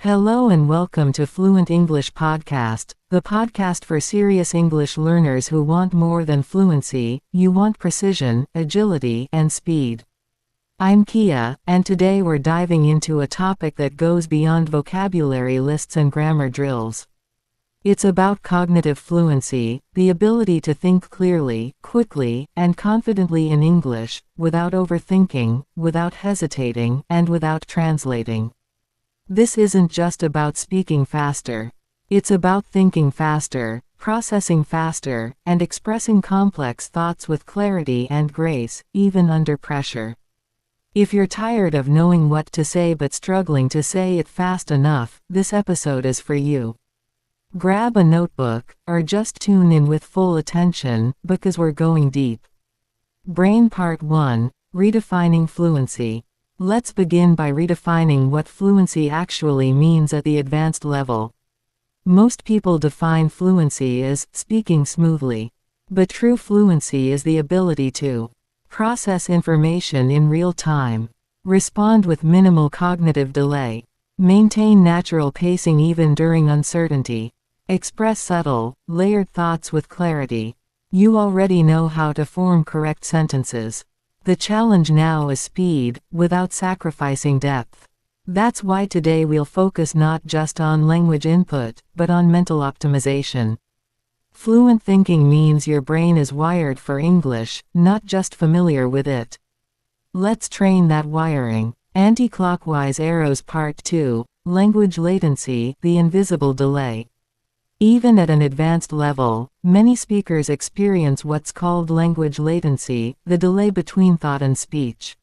Hello and welcome to Fluent English Podcast, the podcast for serious English learners who want more than fluency. You want precision, agility, and speed. I'm Kia, and today we're diving into a topic that goes beyond vocabulary lists and grammar drills. It's about cognitive fluency, the ability to think clearly, quickly, and confidently in English, without overthinking, without hesitating, and without translating. This isn't just about speaking faster. It's about thinking faster, processing faster, and expressing complex thoughts with clarity and grace, even under pressure. If you're tired of knowing what to say but struggling to say it fast enough, this episode is for you. Grab a notebook, or just tune in with full attention, because we're going deep. Brain Part 1, Redefining Fluency. Let's begin by redefining what fluency actually means at the advanced level. Most people define fluency as speaking smoothly. But true fluency is the ability to process information in real time, respond with minimal cognitive delay, maintain natural pacing even during uncertainty, express subtle, layered thoughts with clarity. You already know how to form correct sentences. The challenge now is speed, without sacrificing depth. That's why today we'll focus not just on language input, but on mental optimization. Fluent thinking means your brain is wired for English, not just familiar with it. Let's train that wiring. Anti-clockwise arrows Part 2, Language Latency, the Invisible Delay. Even at an advanced level, many speakers experience what's called language latency, the delay between thought and speech.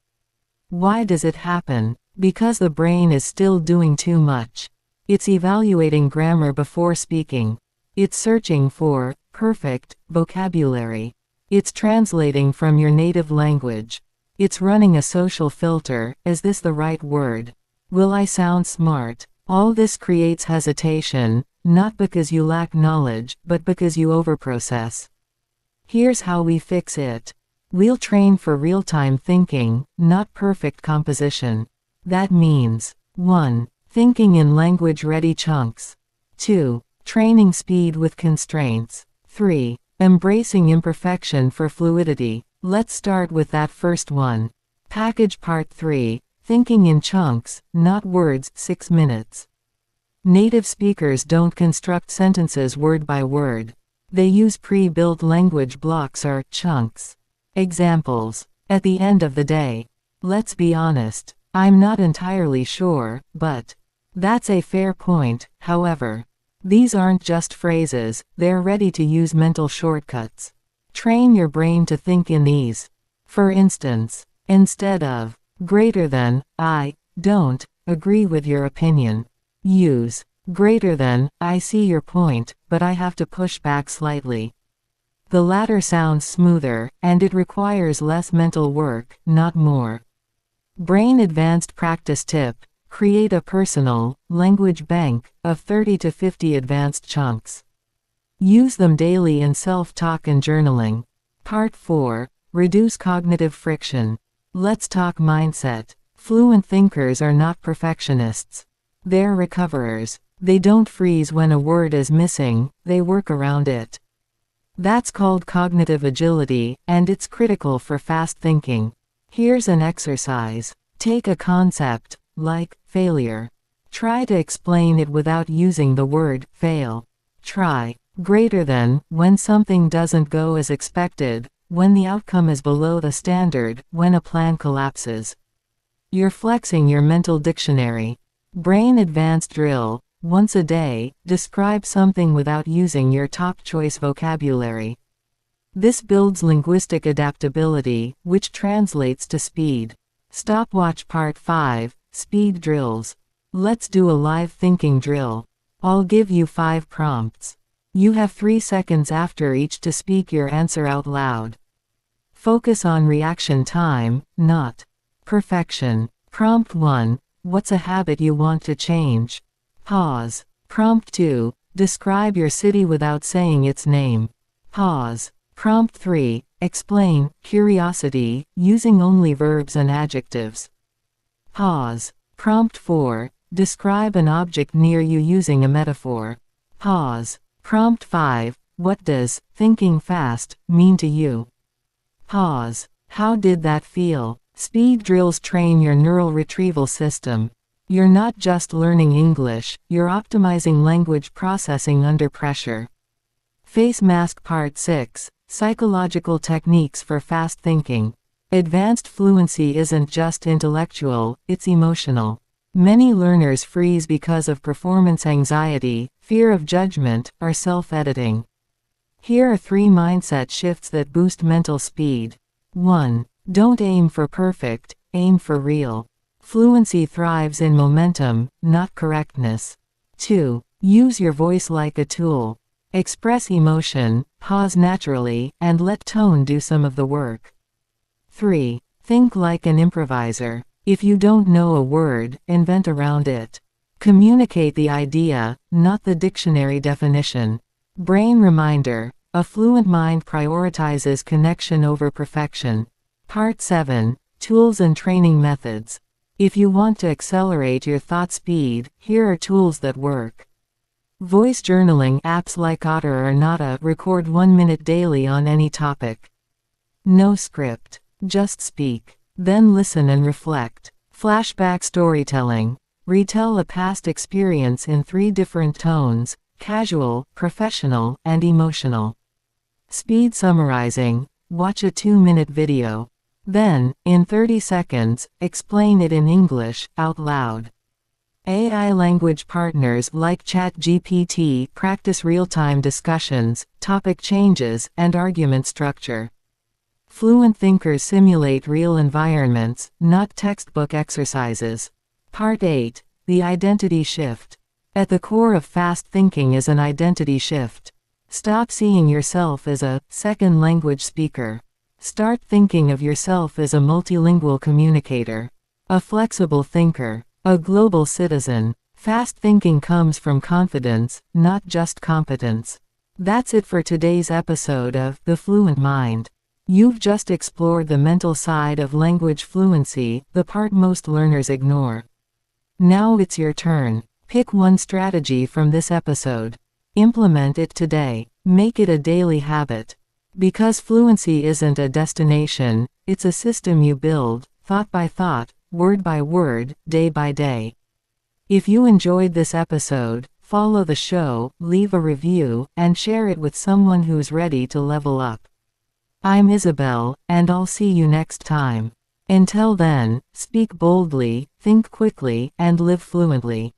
Why does it happen? Because the brain is still doing too much. It's evaluating grammar before speaking. It's searching for perfect vocabulary. It's translating from your native language. It's running a social filter. Is this the right word? Will I sound smart? All this creates hesitation, not because you lack knowledge, but because you overprocess. Here's how we fix it. We'll train for real-time thinking, not perfect composition. That means 1. Thinking in language-ready chunks. 2. Training speed with constraints. 3. Embracing imperfection for fluidity. Let's start with that first one. Package Part 3, Thinking in chunks, not words. 6 minutes. Native speakers don't construct sentences word by word. They use pre-built language blocks or chunks. Examples. At the end of the day. Let's be honest. I'm not entirely sure, but. That's a fair point, however. These aren't just phrases, they're ready-to-use mental shortcuts. Train your brain to think in these. For instance, instead of greater than, I don't agree with your opinion. Use greater than, I see your point, but I have to push back slightly. The latter sounds smoother, and it requires less mental work, not more. Brain Advanced Practice Tip: create a personal language bank of 30 to 50 advanced chunks. Use them daily in self-talk and journaling. Part 4, Reduce Cognitive Friction. Let's talk mindset. Fluent thinkers are not perfectionists. They're recoverers. They don't freeze when a word is missing, they work around it. That's called cognitive agility, and it's critical for fast thinking. Here's an exercise. Take a concept, like failure. Try to explain it without using the word fail. Try greater than when something doesn't go as expected, when the outcome is below the standard, when a plan collapses. You're flexing your mental dictionary. Brain Advanced Drill. Once a day, describe something without using your top choice vocabulary. This builds linguistic adaptability, which translates to speed. Stopwatch Part 5, Speed Drills. Let's do a live thinking drill. I'll give you 5 prompts. You have 3 seconds after each to speak your answer out loud. Focus on reaction time, not perfection. Prompt 1. What's a habit you want to change? Pause. Prompt 2. Describe your city without saying its name. Pause. Prompt 3. Explain curiosity, using only verbs and adjectives. Pause. Prompt 4. Describe an object near you using a metaphor. Pause. Prompt 5. What does thinking fast mean to you? Pause. How did that feel? Speed drills train your neural retrieval system. You're not just learning English, you're optimizing language processing under pressure. Face Mask Part 6. Psychological Techniques for Fast Thinking. Advanced fluency isn't just intellectual, it's emotional. Many learners freeze because of performance anxiety, fear of judgment, or self-editing. Here are 3 mindset shifts that boost mental speed. 1. Don't aim for perfect, aim for real. Fluency thrives in momentum, not correctness. 2. Use your voice like a tool. Express emotion, pause naturally, and let tone do some of the work. 3. Think like an improviser. If you don't know a word, invent around it. Communicate the idea, not the dictionary definition. Brain reminder. A fluent mind prioritizes connection over perfection. Part 7. Tools and Training Methods. If you want to accelerate your thought speed, here are tools that work. Voice journaling apps like Otter or Nada record 1 minute daily on any topic. No script. Just speak. Then listen and reflect. Flashback storytelling. Retell a past experience in 3 different tones: casual, professional, and emotional. Speed summarizing. Watch a 2-minute video. Then, in 30 seconds, explain it in English, out loud. AI language partners like ChatGPT practice real-time discussions, topic changes, and argument structure. Fluent thinkers simulate real environments, not textbook exercises. Part 8. The Identity Shift. At the core of fast thinking is an identity shift. Stop seeing yourself as a second language speaker. Start thinking of yourself as a multilingual communicator, a flexible thinker, a global citizen. Fast thinking comes from confidence, not just competence. That's it for today's episode of The Fluent Mind. You've just explored the mental side of language fluency, the part most learners ignore. Now it's your turn. Pick one strategy from this episode. Implement it today. Make it a daily habit. Because fluency isn't a destination, it's a system you build, thought by thought, word by word, day by day. If you enjoyed this episode, follow the show, leave a review, and share it with someone who's ready to level up. I'm Isabel, and I'll see you next time. Until then, speak boldly, think quickly, and live fluently.